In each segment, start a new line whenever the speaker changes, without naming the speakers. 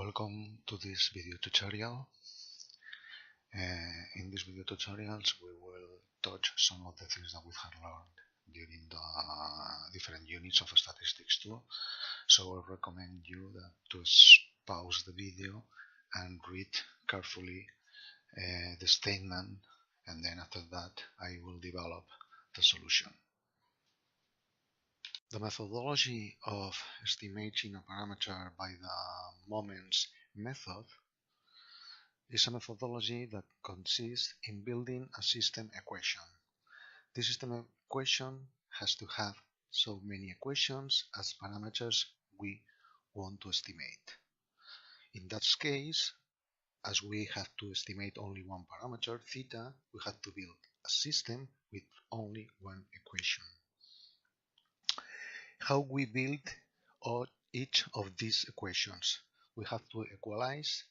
Welcome to this video tutorial. In this video tutorials we will touch some of the things that we have learned during the different units of statistics too. So I recommend you to pause the video and read carefully the statement, and then after that I will develop the solution. The methodology of estimating a parameter by the moments method is a methodology that consists in building a system equation. This system equation has to have so many equations as parameters we want to estimate. In that case, as we have to estimate only one parameter, theta, we have to build a system with only one equation. How we build each of these equations? We have to equalize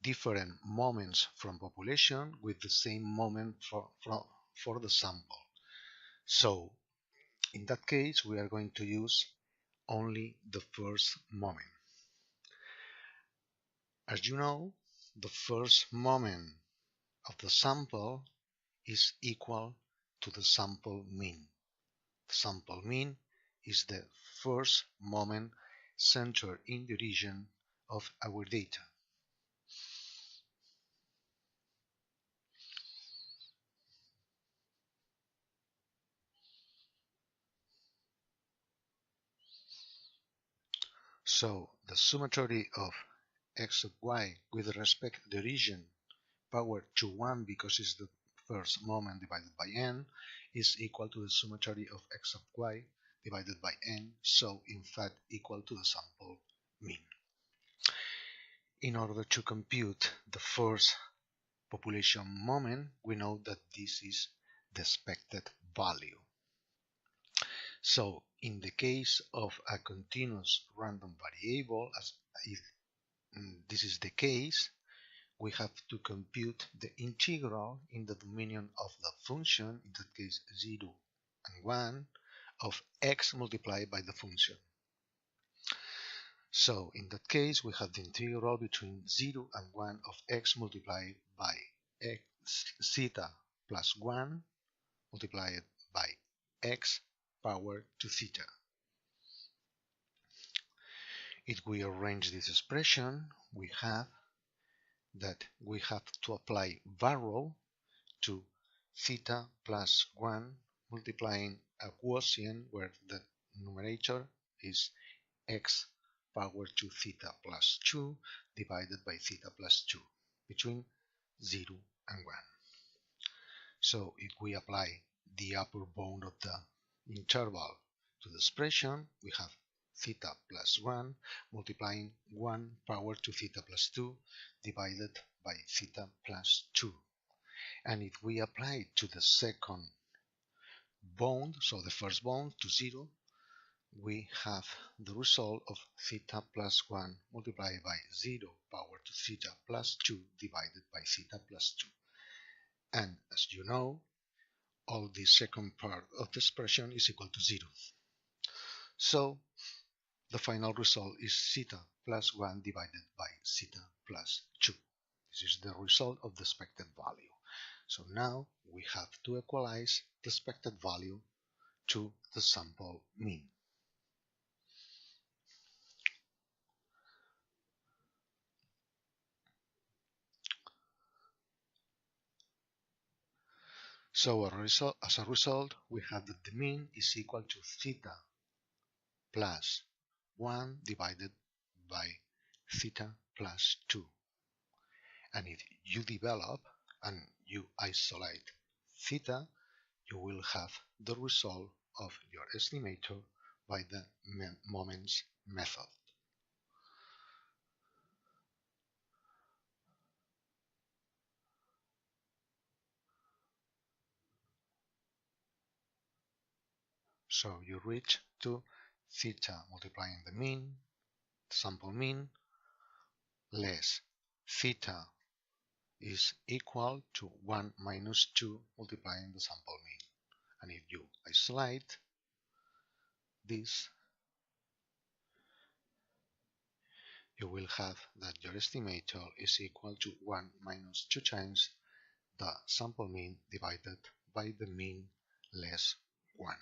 different moments from population with the same moment for the sample. So in that case we are going to use only the first moment. As you know, the first moment of the sample is equal to the sample mean. The sample mean is the first moment centered in the region of our data. So the summatory of x of y with respect to the region power to 1 because it's the first moment divided by n is equal to the summatory of x of y divided by n, so in fact equal to the sample mean. In order to compute the first population moment, we know that this is the expected value. So in the case of a continuous random variable, as if this is the case, we have to compute the integral in the dominion of the function, in that case 0 and 1, of x multiplied by the function. So in that case we have the integral between 0 and 1 of x multiplied by x theta plus 1 multiplied by x power to theta. If we arrange this expression, we have that we have to apply VARROW to theta plus 1 multiplying a quotient where the numerator is x power to theta plus 2 divided by theta plus 2 between 0 and 1. So if we apply the upper bound of the interval to the expression, we have theta plus 1 multiplying 1 power to theta plus 2 divided by theta plus 2. And if we apply it to the second bound, so the first bound to 0, we have the result of theta plus 1 multiplied by 0 power to theta plus 2 divided by theta plus 2. And as you know, all the second part of the expression is equal to 0. So the final result is theta plus 1 divided by theta plus 2. This is the result of the expected value. So now we have to equalize the expected value to the sample mean. So as a result, we have that the mean is equal to theta plus 1 divided by theta plus 2. And if you develop and you isolate theta, you will have the result of your estimator by the moments method. So you reach to theta multiplying the mean, sample mean, less theta is equal to 1 minus 2 multiplying the sample mean. And if you isolate this, you will have that your estimator is equal to 1 minus 2 times the sample mean divided by the mean less 1.